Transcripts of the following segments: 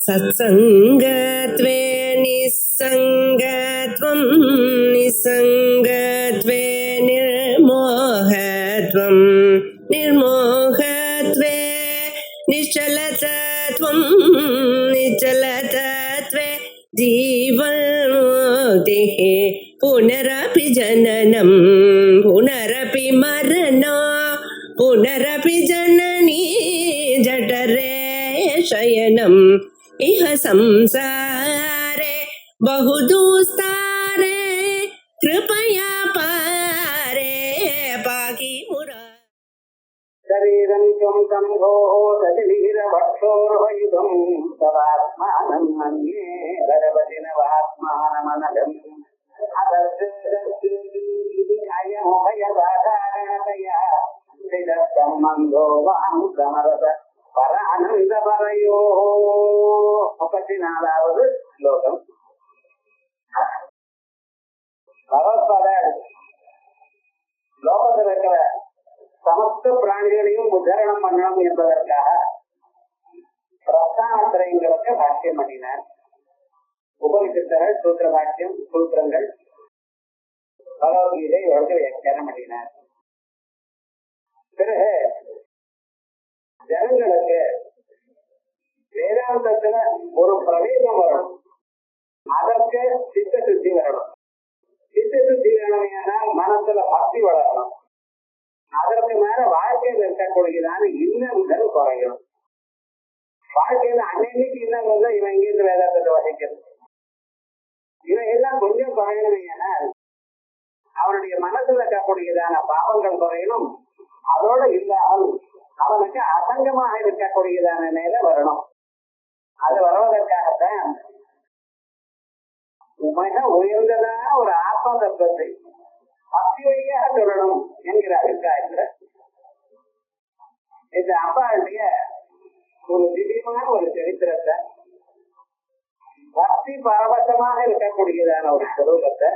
सत्सङ्गत्वे निस्सङ्गत्वं निस्सङ्गत्वे निर्मोहत्वं निर्मोहत्वे निश्चलतत्वं निश्चलतत्वे जीवन्मुक्तिः पुनरपि जननं पुनरपि मरणं पुनरपि जननी जठरे शयनम् इह संसारे बहुदुस्तारे कृपया पारे पाहि मुरा शरीरं त्वं सम्भोः सजलीरभक्षोर्वयुधं तवात्मानं मन्ये भगवतिनवात्मानमनघम् अयमुभयदाकारणतया सम्बन्धो वां समरस பரானந்தபரையோः 34வது ஸ்லோகம். பகவத்பாத லோகத்தில் இருக்கிற சமஸ்த பிராணிகளையும் உதாரணம் பண்ணணும் என்பதற்காக பிரஸ்தானத்திரைங்களுக்கு பாஷ்யம் பண்ணினார். உபனிஷத்துகள், சூத்திர பாஷ்யம், சூத்திரங்கள், பகவத்கீதை இவருக்கு வியாக்கியானம் பண்ணினார். பிறகு ஜனங்களுக்கு வேதாந்தத்துல ஒரு பிரவேசம் வரணும், அதற்கு சித்த சுத்தி வரணும். சித்த சுத்தி வேணுமையானால் மனசுல பக்தி வளரணும். அதற்கு மேல வாழ்க்கையில் இருக்கக்கூடியதான இன்னங்கள் குறையும். வாழ்க்கையில அன்னைக்கு இன்னங்கள் தான் இவன் இங்கிருந்து வேதாந்தத்தை வகிக்கிறது. இவன் எல்லாம் கொஞ்சம் குறையணுமையானால் அவனுடைய மனசுல இருக்கக்கூடியதான பாவங்கள் குறையணும். அதோட இல்லாமல் அவனுக்கு அசங்கமாக இருக்கக்கூடியதான நிலை வரணும். அது வருவதற்காகத்தான் மிக உயர்ந்ததான ஒரு ஆத்ம தத்துவத்தை பக்தி வழியாக சொல்லணும் என்கிற அபிப்பிராயத்துல இந்த அப்பாவுடைய ஒரு திடீர்மான ஒரு சரித்திரத்தை, பக்தி பரவசமாக இருக்கக்கூடியதான ஒரு சுரூபத்தை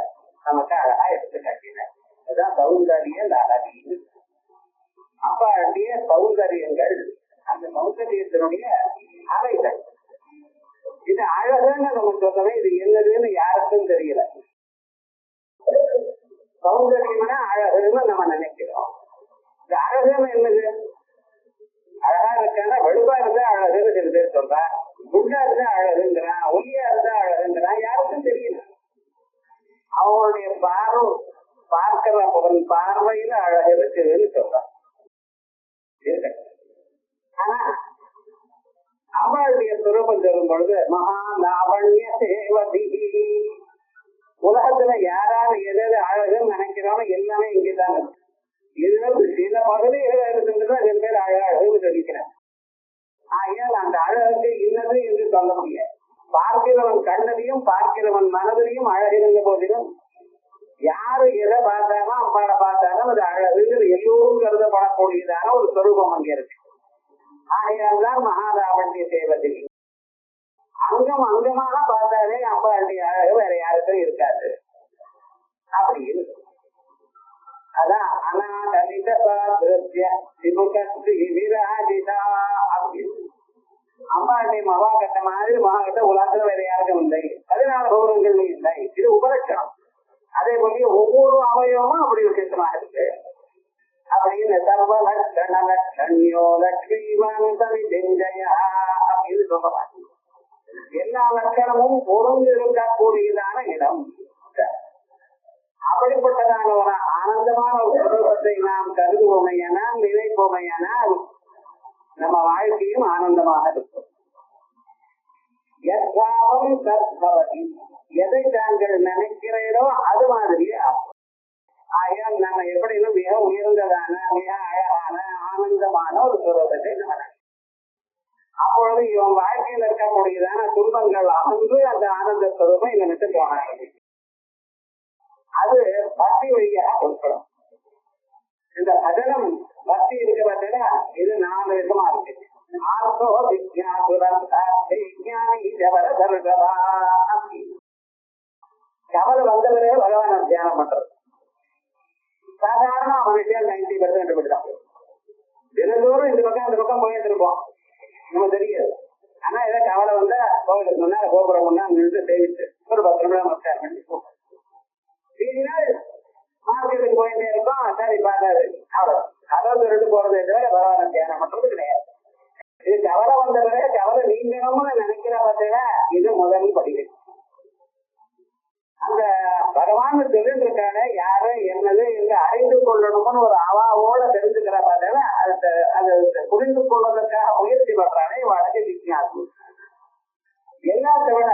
நமக்கு அழகா எடுத்து காட்டினார். அதுதான் சௌந்தரிய அழகி. அப்பாவுடைய சௌந்தரியங்கள், அந்த சௌந்தரியத்தினுடைய அலைகள். இது அழகுன்னு நம்ம சொல்லவே இது என்னதுன்னு யாருக்கும் தெரியல. சௌந்தரியம்னா அழகுன்னு நம்ம நினைக்கிறோம். இந்த அழகுன்னு என்னது? அழகா இருக்கான வெளுப்பா இருந்தா அழகுன்னு சில பேர் சொல்றான், குண்டா இருந்தா அழகுங்கிறான், ஒல்லியா இருந்தா அழகுங்கிறான். யாருக்கும் தெரியல. அவங்களுடைய பார்க்கிற பார்வையில அழகு இருக்குதுன்னு சொல்றான். ஆனா அவளுடைய சுரூபம் சொல்லும் பொழுது மகா லாவண்ய சேவதி. உலகத்துல யாராவது எதாவது அழகுன்னு நினைக்கிறோம் எல்லாமே இங்கதான் இருக்கு. இதுல சில பகுதிகள் இருக்கின்றதான் சில பேர் அழகுன்னு சொல்லிக்கிறேன். ஆகையால் அந்த அழகுக்கு இன்னது என்று சொல்ல முடியாது. பார்க்கிறவன் கண்ணதியும் பார்க்கிறவன் மனதிலையும் அழகு இருந்த போதிலும் யாரு எதை பார்த்தாலும் அம்பாட பார்த்தாலும் அது அழகுங்கிறது எல்லோரும் கருதப்படக்கூடியதான ஒரு சொரூபம் அங்க இருக்கு. ஆகையால் தான் மகாலாவண்ய சேவதி. அங்கம் அங்கமாக பார்த்தாலே அம்பாளுடைய அழகு வேற யாருக்கும் இருக்காது. அப்படி இருக்கு. அதான் அநாதலித விராஜிதா அப்படின்னு அம்பாளுடைய மகாகட்ட மாதிரி மகாகட்ட உலகத்துல வேற யாருக்கும் இல்லை. 14 கௌரவங்கள் இல்லை. இது உபலட்சணம். அதே போல ஒவ்வொரு அவயவமும் அப்படி விசேஷமாக இருக்கு. அப்படின்னு சர்வ லட்சண லட்சண்யோ லட்சுமிவந்தமி செஞ்சயா அப்படின்னு சொல்றாங்க. எல்லா லட்சணமும் பொருள் இருக்கக்கூடியதான இடம். அப்படிப்பட்டதான ஒரு ஆனந்தமான ஒரு சுரூபத்தை நாம் கருதுவோமையானால், நினைப்போமையானால் நம்ம வாழ்க்கையும் ஆனந்தமாக இருக்கும். யத்பாவம் தத்பவதி. எதை தாங்கள் நினைக்கிறீரோ அது மாதிரியே ஆகும். ஆகையால் நம்ம எப்படியும் மிக உயர்ந்ததான மிக அழகான ஆனந்தமான ஒரு சுரூபத்தை நம்ம அப்பொழுது இவன் வாழ்க்கையில் இருக்கக்கூடியதான துன்பங்கள் அகன்று அந்த ஆனந்த சுரூபம் இவனுக்கு தோணாது. அது பக்தி வழியாக கொடுக்கணும். இந்த பஜனம் பக்தி இருக்க பார்த்தா இது 4 விதமா இருக்கு. ஆர்த்தோ கவலை வந்தவரே பகவான தியானம் பண்றது. சாதாரண அவனுக்கு 90% விடுதான். தினந்தோறும் இந்த பக்கம் அந்த பக்கம் போயிட்டு இருப்போம், நம்ம தெரியாது. ஆனா ஏதோ கவலை வந்தா கோவிலுக்கு முன்னால கோபுரம் முன்னாள் நின்று சேவிச்சு ஒரு 10 நிமிடம் நமஸ்காரம் பண்ணி மீதி நாள் மார்க்கெட்டுக்கு போயிட்டே இருக்கோம். சரி பார்த்தாரு அவ்வளவு அதாவது ரெண்டு போறதே தவிர பகவான தியானம் பண்றது கிடையாது. இது கவலை வந்த பிறகு கவலை நீங்கணும்னு நினைக்கிற பார்த்தீங்கன்னா இது முதல் படிகள். அந்த பகவான் தெரிஞ்சிருக்காங்க யாரு என்னது என்று அறிந்து கொள்ளணும்னு ஒரு அவாவோட தெரிஞ்சுக்கிற பார்த்தீங்கன்னா அது புரிந்து கொள்வதற்காக முயற்சி பண்றானே வழக்கு விஞ்ஞானம். எல்லாத்தை விட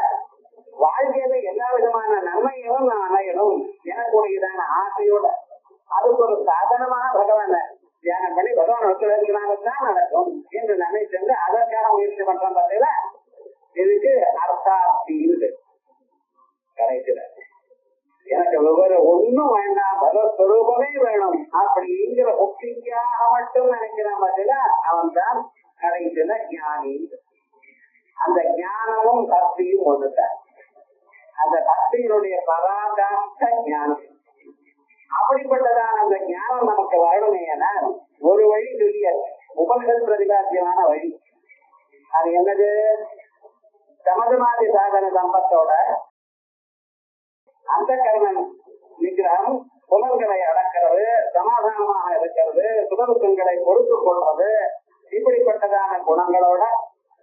வாழ்க்கையில எல்லா விதமான நன்மையும் நான் அடையணும் எனக்குரியதான ஆசையோட அதுக்கு ஒரு சாதனமாக பகவான தியானம் பண்ணி பகவான் ஒத்துழைக்கிறாங்கத்தான் நடக்கும் என்று நினைச்சு அதற்காக முயற்சி பண்றோம் பார்த்தீங்களா. இதுக்கு அர்த்தாப்தின்னு கரைத்துல எனக்கு விவரம் ஒண்ணும் வேண்டாம் பகவஸ்வரூபமே வேணும் அப்படிங்கிற ஒப்பிக்காக மட்டும் நினைக்கிறான் பார்த்தீங்களா. அவன் தான் கரைத்துல ஞானி. அந்த ஞானமும் பக்தியும் ஒன்றுதான். அந்த பக்தியினுடைய பராகாஷ்ட ஞானம் அப்படிப்பட்டதான அந்த ஞானம் நமக்கு வரணுமே என ஒரு வழி சொல்லிய உபனிஷத் பிரதிபாத்தியமான வழி. அது என்னது? சமதமாதி சாதன சம்பத்தோட அந்த கர்மன் நிகிரகம் புலன்களை அடக்கிறது, சமாதானமாக இருக்கிறது, சுகதுக்கங்களை பொறுத்து கொள்றது, இப்படிப்பட்டதான குணங்களோட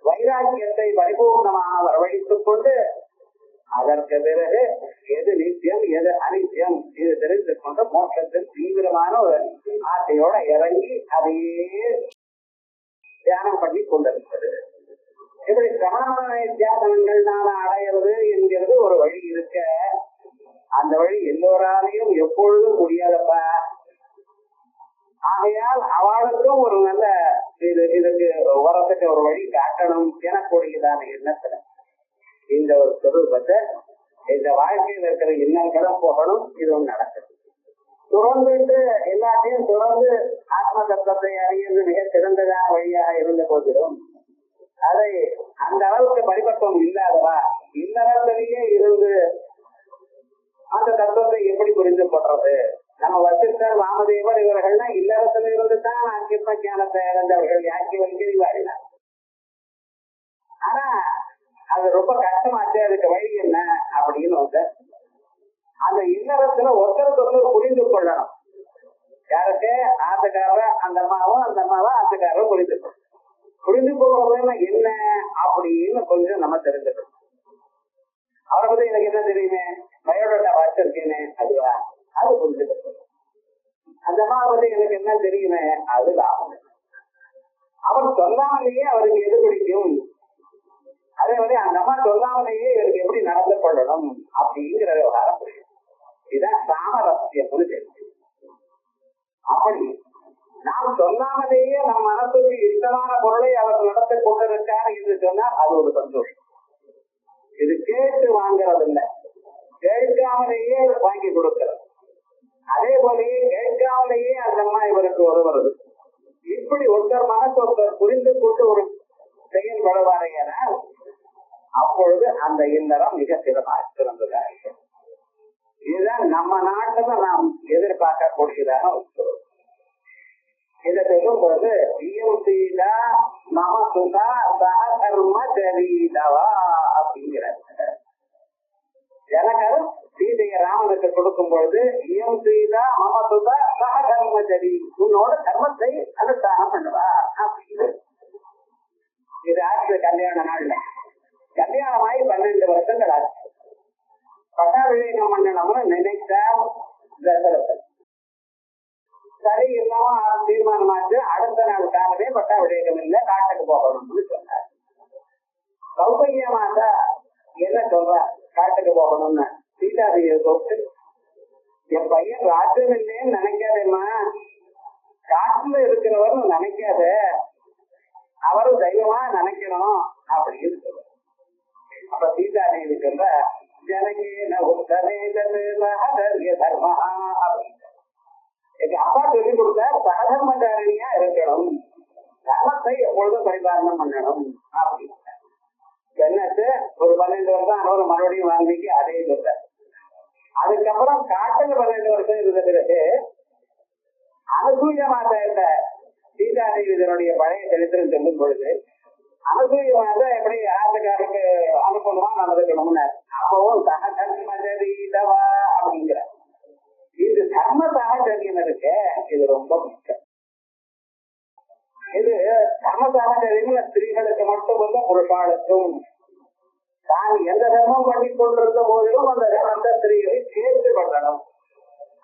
வைராக்கியத்தை பரிபூர்ணமாக வரவழைத்துக் கொண்டு அதற்கு பிறகு எது நித்தியம் எது அனித்தியம் இது தெரிந்து கொண்டு மோட்சத்தில் தீவிரமான ஒரு ஆசையோட இறங்கி அதையே தியானம் பண்ணி கொண்டிருப்பது. இப்படி சமமான தியானங்கள்னால அடையிறது என்கிறது ஒரு வழி இருக்க. அந்த வழி எல்லோராலையும் எப்பொழுதும் முடியாதப்பா. ஆகையால் அவளுக்கும் ஒரு நல்ல இதுக்கு வரத்துக்கு ஒரு வழி காட்டணும் எனக்கூடியதான எண்ணத்துல இந்த ஒரு சொரூபத்தை இந்த வாழ்க்கையில் இருக்கிற இன்னங்களும் போகணும். இதுவும் நடக்குது. துறந்துட்டு எல்லாத்தையும் துறந்து ஆத்ம தத்துவத்தை அறிவது மிக சிறந்ததான வழியாக இருந்த போதிலும் அதை அந்த அளவுக்கு பரிபக்குவம் இல்லாதவா இல்லறத்திலேயே இருந்து அந்த தத்துவத்தை எப்படி புரிந்து கொள்றது? நம்ம வசிஷ்டர் வாமதேவர் இவர்கள்னா இல்லறத்துல இருந்து தான் ஆக்கிரம ஞானத்தை இழந்தவர்கள் யாக்கி வைக்கிறார்கள். ஆனா அது ரொம்ப கஷ்டமாச்சு. அதுக்கு வழி என்ன அப்படின்னு வந்து அந்த இல்லறத்துல ஒருத்தருக்கு புரிந்து கொள்ளணும். யாருக்கு? ஆத்துக்காரர அந்த அம்மாவும் அந்த அம்மாவை ஆத்துக்காரரும் புரிந்து கொள்ளணும். புரிந்து கொள்றதுன்னா என்ன அப்படின்னு கொஞ்சம் நம்ம தெரிஞ்சுக்கணும். அவரை பத்தி எனக்கு என்ன தெரியுமே, பயோடேட்டா வச்சிருக்கேனே அதுவா, அது புரிஞ்சுக்கணும். அந்த அம்மாவை பத்தி எனக்கு என்ன தெரியுமே அது லாபம். அவர் சொல்லாமலேயே அவருக்கு எது பிடிக்கும், அதே மாதிரி அந்த அம்மா சொல்லாமலேயே இவருக்கு எப்படி நடந்து கொள்ளணும் அப்படிங்கிற விவகாரம் புரியும். இதுதான் சாமரஸ்யம்னு தெரியும். அப்படி நாம் சொல்லாமலேயே நம் மனசுக்கு இஷ்டமான பொருளை அவர் நடத்தி கொண்டிருக்கார் என்று சொன்னால் அது ஒரு சந்தோஷம். இது கேட்டு வாங்குறது இல்லை, கேட்காமலேயே வாங்கி கொடுக்கிறது. அதே போலயே கேட்காமலேயே அந்த அம்மா இவருக்கு வருவது. இப்படி ஒருத்தர் மனசு ஒருத்தர் புரிந்து கொண்டு ஒரு செயல்படுவாரையானால் அப்பொழுது அந்த இல்லறம் மிக சிறந்ததாக. இதுதான் நம்ம நாட்டுல நாம் எதிர்பார்க்கக்கூடியதான ஒரு. இதை சொல்லும் பொழுது மம சுகா சகர்ம ஜரீதவா அப்படிங்கிறார். ஜனகர் சீதையை ராமனுக்கு கொடுக்கும் பொழுது இயம் சீதா மம சுகா சகர்ம ஜரி, உன்னோட தர்மத்தை அனுஷ்டானம் பண்ணுவா அப்படின்னு. இது ஆட்சி கல்யாண நாள்ல கல்யாணமாயி 12 வருஷங்கள் ஆச்சு. பட்டாபிஷேகம் பண்ணணும்னு நினைத்தார் தசரதன். சரி இல்லாம தீர்மானமாச்சு. அடுத்த நாள் காலமே பட்டாபிஷேகம் இல்லை, காட்டுக்கு போகணும்னு சொன்னார். கௌசல்யா மாதா என்ன சொல்ற, காட்டுக்கு போகணும்னு சீதாதேவியை கூப்பிட்டு, என் பையன் ராஜ்யம் இல்லைன்னு நினைக்காதேம்மா, காட்டுல இருக்கிறவர்னு நினைக்காத, அவரும் தெய்வமா நினைக்கணும் அப்படின்னு சொல்ற. அப்ப சீதாதேவி சொல்ற, ஜனகேன உத்தரேதர்ம அப்படின்னு எங்க அப்பா சொல்லி கொடுத்தார், சகதர்மச்சாரணியா இருக்கணும், தர்மத்தை எப்பொழுதும் பரிபாலனம் பண்ணணும் அப்படின்னு. என்னத்து ஒரு 12 வருஷம் அவர் மறுபடியும் வாங்கிக்கு அதே சொல்றார். அதுக்கப்புறம் காட்டுல 12 வருஷம் இருந்த பிறகு அனுசூய மாதா சீதாதேவி இதனுடைய பழைய சரித்திரம் சொல்லும் பொழுது அனுசூய மாதா எப்படி ஆட்டுக்காருக்கு இது ரொம்ப முக்கியம். இது கர்மசாகரிகள ஸ்திரீகளுக்கு மட்டுமல்ல புருஷாளுக்கும். தான் எந்த தர்மம் பண்ணி கொண்டிருந்த போதிலும் அந்த தர்மத்தை ஸ்திரீகளை சேர்த்து பண்ணணும்.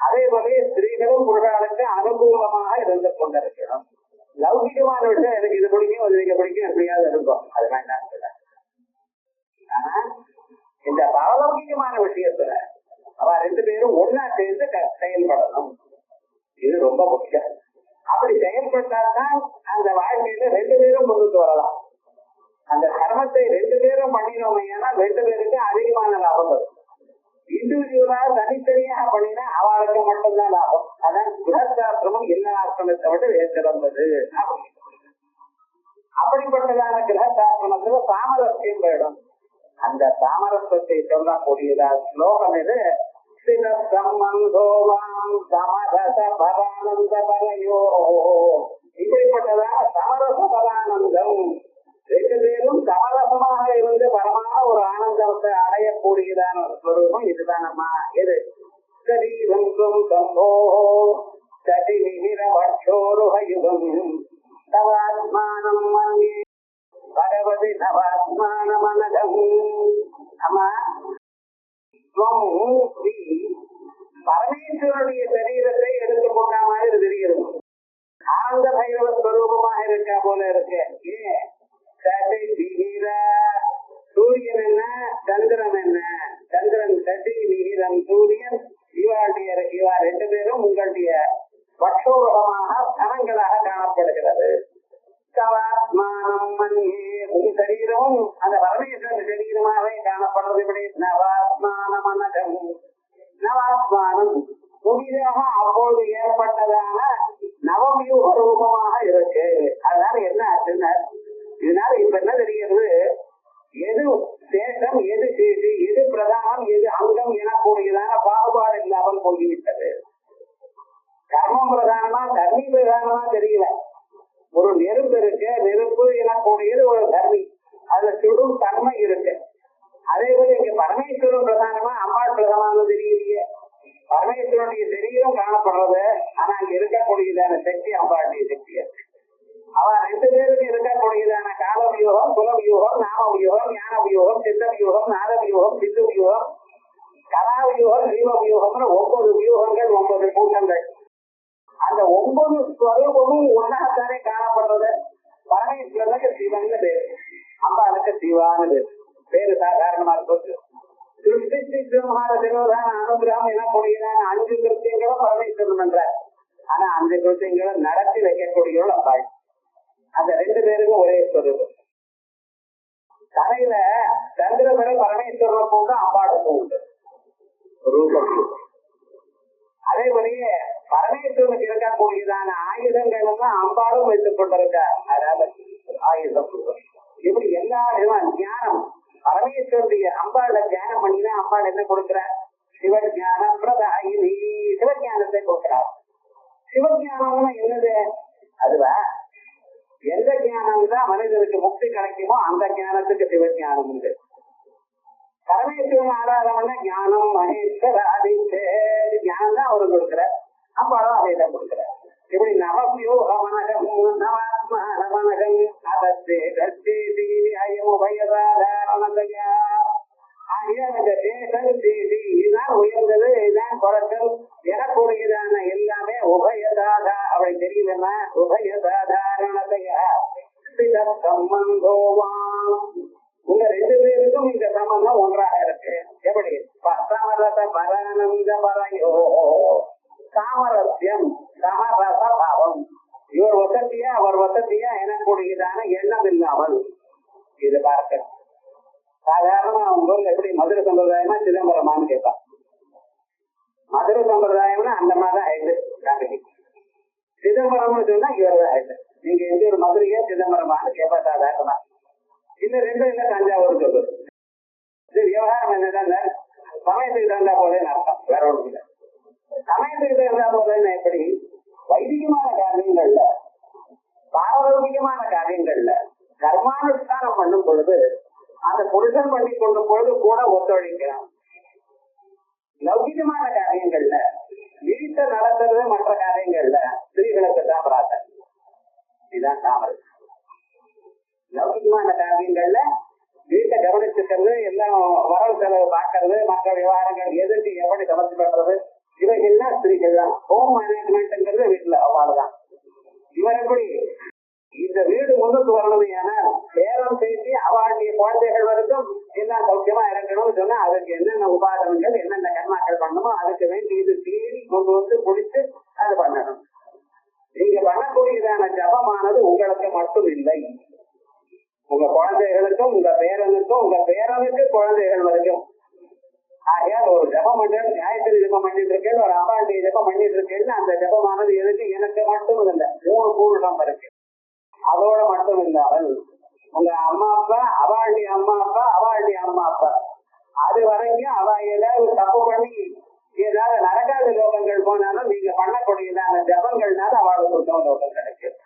அதே போல ஸ்திரீகளும் புருஷாளுக்கு அனுகூலமாக இருந்து கொண்டிருக்கணும். லௌகிகமான விஷயம் எனக்கு இது பிடிக்கும் அது நீங்க பிடிக்கும் எப்படியாவது இருக்கும், அதெல்லாம் என்ன. ஆனா இந்த பாரலௌகிகமான விஷயத்துல அவ ரெண்டு பேரும் ஒன்னா சேர்ந்து செயல்படணும். இது ரொம்ப முக்கியம். அப்படி செயல்பட்டால்தான் அந்த வாழ்க்கையில ரெண்டு பேரும் முன்னுக்கு வரலாம். அந்த கர்மத்தை ரெண்டு பேரும் பண்ணினோம் ஏன்னா ரெண்டு பேருக்கு அதிகமான லாபம் வரும். இண்டிவிஜுவலா தனித்தனியாக பண்ணினா அவளுக்கு மட்டும்தான் லாபம். அதான் கிரகஸ்தாசிரமம் எல்லா ஆசிரமத்தை விட சிறந்தது. அப்படிப்பட்டதான கிரகஸ்தாசிரமத்துல சாமரஸ்யம் வேணும். அந்த சாமரஸ்யத்தை சொல்லக்கூடியதா ஸ்லோகம் இது. இப்படிப்பட்டதாக சமரச பரானந்தம், ரெண்டு பேரும் சமரசமாக இருந்து பரமான ஒரு ஆனந்தத்தை அடையக்கூடியதான ஒரு ஸ்வரூபம் இதுதானம்மா. எது சரீரம் சம்போ சதி நிரவட்சோருஹயுகம் தவாத்மானம் மன்யே பகவதி நவாத்மானமனகம். அம்மா பரமேஸ்வரனுடைய சரீரத்தை எடுத்து கொண்ட மாதிரி தெரிகிறது. ஆனந்த பைரவ ஸ்வரூபமாக இருக்கா போல இருக்கு. ஏன் சூரியன் என்ன சந்திரன் என்ன? சந்திரன் சதி மிகிரம் சூரியன் இவா ரெண்டு பேரும் உங்களுடைய பட்சோரகமாக ஸ்தனங்களாக காணப்படுகிறது. உன் சரீரமும் அந்த பரமேஸ்வரன் சரீரமாகவே காணப்படுறது. இப்படி நவாத்மானம் நவாத்மானம் புதிதாக அப்போது ஏற்பட்டதான நவவியூக ரூபமாக இருக்கு. அதனால என்ன ஆச்சுன்னா இதனால இப்ப என்ன தெரிகிறது, எது சேஷம் எது சேஷி, எது பிரதானம் எது அங்கம் எனக்கூடியதான பாகுபாடு இல்லாமல் போய்விட்டது. கர்மம் பிரதானமா கர்மி பிரதானமா தெரியல. ஒரு நெருப்பு இருக்கு, நெருப்பு எனக்கூடியது ஒரு தர்மி, அதுல சுடும் தன்மை இருக்கு. அதே போல இங்க பரமேஸ்வரன் பிரதானமா அம்பாள் பிரதானமா தெரியலையே. பரமேஸ்வரனுடைய சரீரம் காணப்படுறது, ஆனா அங்க இருக்கக்கூடியதான சக்தி அம்பாளுடைய சக்தி இருக்கு. அவன் ரெண்டு பேருக்கு இருக்கக்கூடியதான கால வியூகம், குல வியூகம், நாம வியூகம், ஞான வியூகம், சித்த வியூகம், நாத வியூகம், சித்து வியூகம், கலா வியூகம், ஜீவ வியூகம்னு 9 வியூகங்கள், 9 கூட்டங்கள். அந்த 9 ஸ்வரூபமும் ஒன்னாகத்தானே காணப்படுறது. பரமேஸ்வரனுக்கு சிவன் பேரு, அம்பாளுக்கு சிவான்னு பேரு சாதாரணமா இருக்கு. திருஷ்டி பிரம்மாத திரோதான அனுகிரகம் எனக்கூடியதான 5 கிருத்தியங்களும் பரமேஸ்வரன் பண்றார். ஆனா 5 கிருத்தியங்களை நடத்தி வைக்கக்கூடியவள் அம்பாள். அந்த ரெண்டு பேருக்கும் ஒரே ஸ்வரூபம். தலையில சந்திரபுர பரமேஸ்வரனுக்கு உண்டு, அம்பாளுக்கும் உண்டு ரூபம். அதே போலயே பரமேஸ்வரனுக்கு இருக்கக்கூடியதான ஆயுதங்கள் எல்லாம் அம்பாளும் வைத்துக் கொண்டிருக்கார். அதாவது ஆயுதம் இப்படி எல்லா ஞானம் பரமேஸ்வருடைய அம்பாள தியானம் பண்ணினா அம்பாள் என்ன கொடுக்கிறார்? சிவஞான பிரதாயினி, சிவஞானத்தை கொடுக்கிறார். சிவஞானம்னா என்னது? அதுவா எந்த ஞானம் தான் மனிதனுக்கு முக்தி கிடைக்குமோ அந்த ஞானத்துக்கு சிவஞானம் உண்டு. பரமேஸ்வரன் ஆராதனை ஞானம் மகேஸ்வர ஆதித்தே ஞானம் தான் அவரு கொடுக்கிறார். அம்பாளும் அதை தான் கொடுக்கிறார். இப்படி நவவியூகமனகம் நவாத்மானமனகம் அதத்தே தத்தே தீவி அயமுபயதாரணதையா ஆகிய அந்த தேசம் தேதி இதுதான் உயர்ந்தது, இதுதான் குறைச்சல் எனக்கூடியதான எல்லாமே உபயதாதா. அவளை தெரியலன்னா உபயதாதாரணதையா சம்பந்தோவாம். உங்க ரெண்டு பேருக்கும் இந்த சம்பந்தம் ஒன்றாக இருக்கு. எப்படி சமரச பரானந்த பரையோ சாமரஸ்யம் சமரச பாவம். இவர் வசதியா அவர் வசதியா எனக்கூடியதான எண்ணம் இல்லாமல் இது பார்க்க. சாதாரணமா அவங்க எப்படி மதுரை சம்பிரதாயமா சிதம்பரமானு கேட்பான். மதுரை சம்பிரதாயம்னா அந்த மாதிரிதான் ஆயிடுது. சிதம்பரம்னு சொன்னா இவர் தான் ஆயிடுது. நீங்க எங்க ஒரு மதுரையா சிதம்பரமானு கேட்பா சாதாரணமா. இல்ல ரெண்டும் இல்ல தஞ்சாவூர் சொல்றது. இது விவகாரம் என்னதான் சமயத்துக்கு தகுந்தா போலேன்னு அர்த்தம், வேற ஒண்ணு இல்லை. சமயத்துக்கு தகுந்தா போலேன்னு எப்படி வைதிகமான காரியங்கள்ல பாரம்பரியமான காரியங்கள்ல கர்மானுஷ்டானம் பண்ணும் பொழுது அந்த புருஷன் பண்ணி கொள்ளும் பொழுது கூட ஒத்துழைக்கலாம். லௌகிகமான காரியங்கள்ல வீட்டை நடத்துறது மற்ற காரியங்கள்ல ஸ்திரீகளுக்கு தான் பிரார்த்தனை. இதுதான் தாமரை. லௌகிகமான காரியங்கள்ல வீட்டை கவனிச்சுக்கிறது, எல்லாம் வரவு செலவு பார்க்கறது, மற்ற விவகாரங்கள் எதுக்கு எப்படி கவனிச்சு பண்றது, இவைகள்லாம் ஸ்திரீகள் தான். ஹோம் மேனேஜ்மெண்ட்ங்கிறது வீட்டுல அவ்வளவுதான். இவர் எப்படி இந்த வீடு முன்னுக்கு வரணும், ஏன்னா பேரம் பேசி அவளுடைய குழந்தைகள் வரைக்கும் எல்லாம் சௌக்கியமா இருக்கணும்னு சொன்னா அதுக்கு என்னென்ன உபாதனங்கள், என்னென்ன கர்மாக்கள் பண்ணணுமோ அதுக்கு வேண்டி இது தேடி கொண்டு வந்து குடிச்சு அது பண்ணணும். நீங்க பண்ணக்கூடியதான ஜபமானது உங்களுக்கு மட்டும் இல்லை, உங்க குழந்தைகளுக்கும் உங்க பேரனுக்கும் உங்க பேரனுக்கு குழந்தைகள் வரைக்கும். ஆகையால் ஒரு ஜபம் பண்ற நியாயத்தில் ஜபம் பண்ணிட்டு இருக்கேன், ஒரு அம்பாளுடைய ஜபம் பண்ணிட்டு இருக்கேன்னு அந்த ஜபமானது எதுக்கு எனக்கு மட்டும் இல்லை, 3 பூர்ணம் இருக்கு. அதோட மட்டும் இல்லாமல் உங்க அம்மா அப்பா, அவளுடைய அம்மா அப்பா, அவளுடைய அம்மா அப்பா, அது வரைக்கும் அவ ஏதாவது தப்பு பண்ணி ஏதாவது நடக்காத லோகங்கள் போனாலும் நீங்க பண்ணக்கூடியதான ஜபங்கள்னால அவளுக்கு உத்தம லோகம் கிடைக்கும்.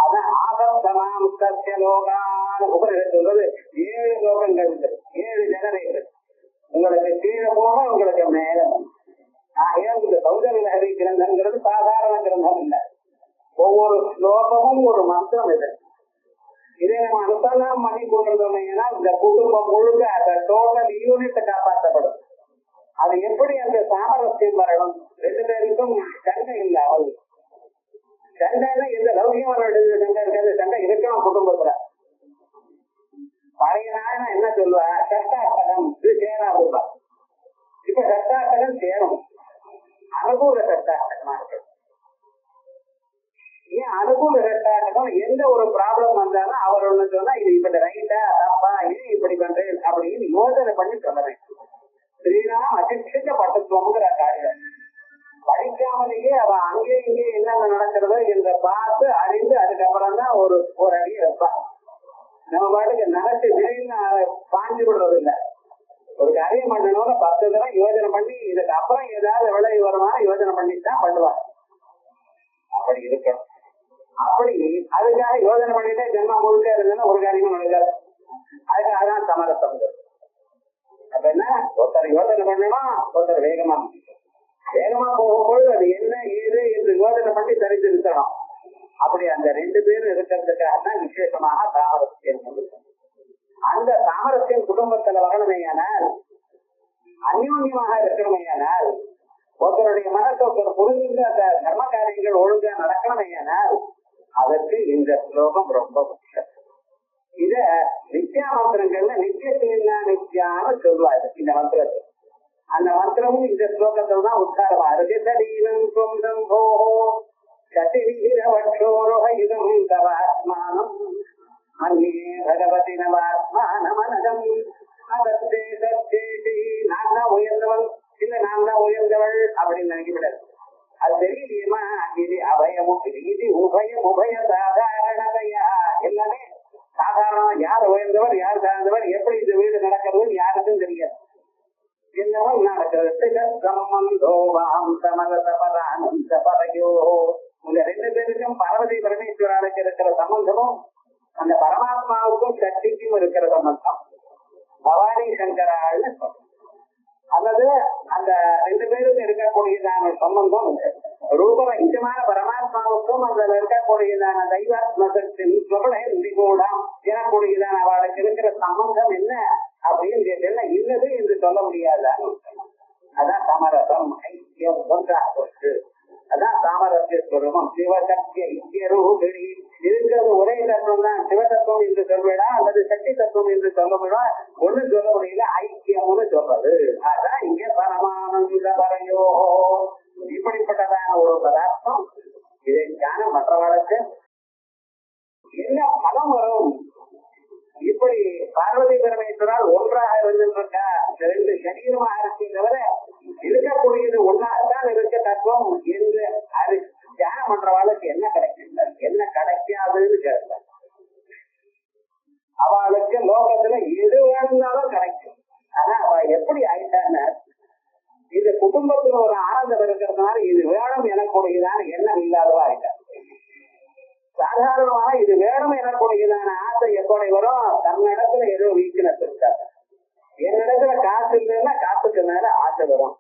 அதான் ஆதம் சத்திய லோகான உபரிடம் சொல்றது. 7 லோகங்கள், 7 ஜெனரேட்டர். உங்களுக்கு கீழே போக உங்களுக்கு மேல. ஆகையால் இந்த சௌந்தரலஹரி கிரந்தங்கிறது சாதாரண கிரந்தம் இல்லை. ஒவ்வொரு ஸ்லோகமும் ஒரு மந்திரம் இது. இதை நம்ம அனுசரணம் பண்ணி கொண்டிருந்தோம்னா இந்த குடும்பம் முழுக்க அந்த டோட்டல் யூனிட் காப்பாற்றப்படும். அது எப்படி அந்த சாமரஸ்யம் வரணும், 2 பேருக்கும் சண்டை இல்லாமல். சண்டைன்னா எந்த லௌகியமான சண்டை இருக்காது, சண்டை இருக்கணும் குடும்பத்துல. பழைய நாள் என்ன சொல்லுவா, சட்டாட்டகம் இது சேராதுப்பா. இப்ப சட்டாட்டகம் சேரும், அனுகூல சட்டாட்டகமா இருக்கு. ஏன் அனுகூல சட்டாட்டகம்? எந்த ஒரு ப்ராப்ளம் வந்தாலும் அவர் ஒண்ணு சொன்னா இது இப்ப ரைட்டா தப்பா, ஏன் இப்படி பண்றேன் அப்படின்னு யோசனை பண்ணி சொல்லுறேன். ஸ்ரீராம் அதிர்ஷ்ட பட்டத்துவம்ங்கிற காரியம் படிக்காமலேயே அவ அங்கே இங்கே என்னென்ன நடக்கிறது என்ற பார்த்து அறிந்து அதுக்கப்புறம் தான் ஒரு அடியை வைப்பான். நம்ம பாட்டுக்கு நினைச்சு திடீர்னு பாஞ்சு விடுறது இல்லை. ஒரு காரியம் பண்ணணும்னு 10 தடவை யோஜனை பண்ணி இதுக்கு அப்புறம் ஏதாவது விளைவு வருமா யோஜனை பண்ணிட்டு தான் பண்ணுவாங்க. அப்படி இருக்கணும். அப்படி அதுக்காக யோஜனை பண்ணிட்டே ஜென்மம் முழுக்க இருந்ததுன்னா ஒரு காரியமும் நடக்காது. அதுக்காக அதான் சமரசம். அப்ப என்ன, ஒருத்தர் யோஜனை பண்ணணும், ஒருத்தர் வேகமா போகும்போது அது என்ன ஏது என்று யோஜனை பண்ணி தெரிஞ்சு இருக்கணும். அப்படி அந்த 2 பேரும் இருக்கிறதுக்காக விசேஷமாக சாமரஸ்யம். அந்த சாமரஸ்யம் குடும்பத்துல வரணுமையானால், அந்யோன்யமாக இருக்கணுமையானால், ஒருத்தருடைய மனத்தை ஒருத்தர் புரிஞ்சு அந்த தர்ம காரியங்கள் ஒழுங்கா நடக்கணுமையானால் அதற்கு இந்த ஸ்லோகம் ரொம்ப முக்கியம். இத நித்யா மந்திரங்கள்ல நித்தியத்தினா நித்யான்னு சொல்லுவாரு இந்த மந்திரத்தை. அந்த மந்திரமும் இந்த ஸ்லோகத்தில் தான் உத்தாரமா இருக்கு. சரீரம் சொந்தம் போஹோ சதிரவட்சோரோஹிதம் தவாத்மானம் அந்நே பகவதி நவாத்மானமனகம் அதத்தே சத்தேதி. நான் தான் உயர்ந்தவன் இல்ல நான் தான் உயர்ந்தவள் அப்படின்னு நினைக்கப்படாது. அது தெரியலையுமா, இது அபயமும் இது உபயம் உபய சாதாரணதையா, எல்லாமே சாதாரணம். யார் உயர்ந்தவர் யார் சார்ந்தவர், எப்படி இந்த வீடு நடக்கிறதுன்னு யாருக்கும் தெரியாது. எல்லாரும் நடக்கிறது. உங்க 2 பேருக்கும் பார்வதி பரமேஸ்வராளுக்கு இருக்கிற சம்பந்தமும் அந்த பரமாத்மாவுக்கும் சக்திக்கும் இருக்கிற சம்பந்தம் பவானி சங்கராள்னு சொல்றோம். அல்லது அந்த 2 பேருக்கும் இருக்கக்கூடியதான சம்பந்தம் ரூபரகிதமான பரமாத்மாவுக்கும் அதுல இருக்கக்கூடியதான தெய்வாத்மகத்தின் கூடாம் எனக்கூடியதான அவளுக்கு இருக்கிற சம்பந்தம் என்ன அப்படின்னு கேட்டா இல்லது என்று சொல்ல முடியாதான்னு. அதான் சமரசம், ஐக்கியம் ஒன்றாக போட்டு. அதான் சாமரஸ்ய ஸ்வரூபம். சிவசக்தி ஐக்கிய ரூபிணி இருக்கிறது ஒரே தத்துவம் தான். சிவதத்துவம் என்று சொல்வேடா அல்லது சக்தி தத்துவம் என்று சொல்ல முடியும், ஒண்ணு சொல்ல முடியல, ஐக்கியம்னு சொல்றது. அதான் இங்க பரமானந்த பரையோ இப்படிப்பட்டதான ஒரு பதார்த்தம். இதை ஞானம் மற்றவர்களுக்கு என்ன பலம் வரும்? இப்படி பார்வதி பரமேஸ்வரால் ஒன்றாக இருந்திருக்கா, 2 சரீரமாக இருக்கே தவிர இருக்கக்கூடியது ஒன்றாகத்தான் இருக்க தத்துவம் என்று அது தியானம் பண்றவாளுக்கு என்ன கிடைக்கின்ற என்ன கிடைக்காதுன்னு கேட்க. அவளுக்கு லோகத்துல எது வேணும்னாலும் கிடைக்கும். ஆனா அவ எப்படி ஆயிட்டான்னு, இந்த குடும்பத்துல ஒரு ஆனந்தம் இருக்கிறதுனால இது வேணும் எனக்கூடியதான எண்ணம் இல்லாதவா ஆயிட்டார். சாதாரணமாக இது வேணும் எனக்கூடியதான ஆசை எப்படி வரும்? தன்னிடத்துல ஏதோ வீக்னஸ் இருக்காது. என்னிடத்துல காசு இல்லைன்னா காசுக்கு மேல ஆசை வரும்.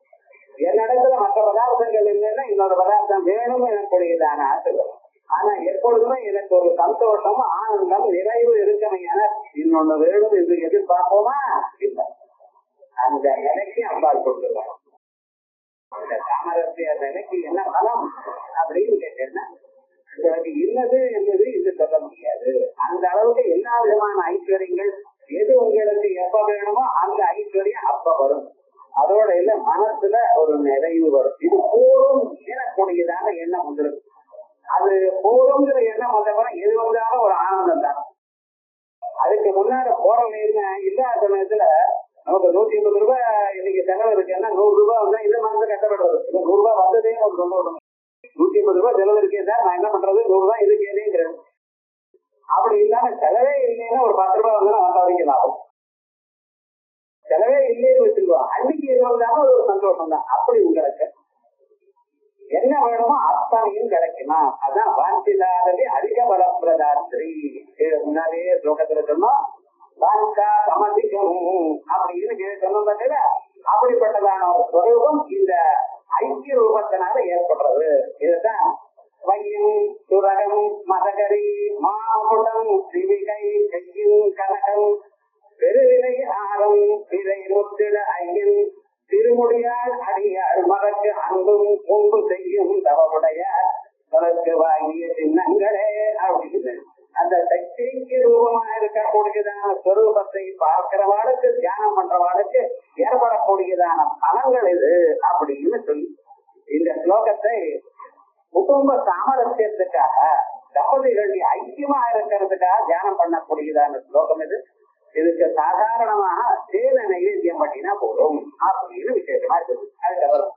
என்னிடத்துல மற்ற பதார்த்தங்கள் இல்லைன்னா இன்னொரு பதார்த்தம் வேணும் எனக்கூடியதான ஆசை வரும். ஆனா எப்பொழுதுமே எனக்கு ஒரு சந்தோஷம், ஆனந்தம், நிறைவு இருக்கணும் என இன்னொன்னு வேணும் என்று எதிர்பார்ப்போமா? இல்லை. அந்த நிலைக்கு அம்பாள் கொண்டுள்ளோம். அந்த சாமரஸ்ய நிலைக்கு என்ன பலம் அப்படின்னு கேட்டேன்னா, உங்களுக்கு இன்னது என்னது இது சொல்ல முடியாது. அந்த அளவுக்கு எல்லா விதமான ஐஸ்வர்யங்கள் எது உங்களுக்கு எப்ப வேணுமோ அந்த ஐஸ்வர்யம் அப்ப வரும். அதோட இல்ல மனசுல ஒரு நிறைவு வரும். இது போரும் ஏறக்கூடியதான எண்ணம் வந்துருக்கு. அது போருங்கிற எண்ணம் வந்தப்பறம் எது வந்தாலும் ஒரு ஆனந்தம் தான். அதுக்கு முன்னாடி போற இல்லாத சமயத்துல நமக்கு 150 ரூபாய் இன்னைக்கு செலவு இருக்குன்னா 100 ரூபாய் வந்தா இந்த மனசு கஷ்டப்படுறது. 100 ரூபாய் வந்ததே ஒரு சந்தோஷம். 150 ரூபாய் செலவு இருக்கே சார், நான் என்ன பண்றது, 100 ரூபாய் இருக்கேனேங்கிறது. அப்படி இல்லாம செலவே இல்லைன்னா ஒரு 10 ரூபாய் வந்து நான் வரைக்கும் லாபம். செலவே இல்லைன்னு வச்சுக்குவோம், அன்னைக்கு எது வந்தாலும் ஒரு சந்தோஷம் தான். அப்படி உங்களுக்கு என்ன வேணுமோ அத்தனையும் கிடைக்குமா? அதான் வாஞ்சிதாதவே அதிக பலப்பிரதாத்ரி. முன்னாலேயே ஸ்லோகத்துல சொன்னோம், வாஞ்சா சமதிகம் அப்படின்னு சொன்னோம் பார்த்தீங்க. அப்படிப்பட்டதான ஒரு ஸ்வரூபம் இந்த ஐக்கிய ரூபத்தினால ஏற்படுறது. இதுதான் வையம் சுரகம் மதகரி மாமுடம் சிவிகை கையும் கனகம் பெருவிலை ஆரம் பிறை முத்திட ஐயன் திருமுடியால் அடியார் மதற்கு அன்பும் முன்பு செய்யும் தவமுடைய தனக்கு வாங்கிய சின்னங்களே அப்படின்னு அந்த சக்திக்கு ரூபமாக இருக்கக்கூடியதான ஸ்வரூபத்தை பார்க்கிறவாளுக்கு, தியானம் பண்றவாளுக்கு ஏற்படக்கூடியதான பலங்கள் இது அப்படின்னு சொல்லி இந்த ஸ்லோகத்தை குடும்ப சாமரஸ்யத்துக்காக, தம்பதிகள் ஐக்கியமா இருக்கிறதுக்காக தியானம் பண்ணக்கூடியதான ஸ்லோகம் இது. இதுக்கு சாதாரணமாக சேல நைவேத்தியம் பண்ணினா போதும் அப்படின்னு விசேஷமா இருக்குது. அதுக்கு வரும்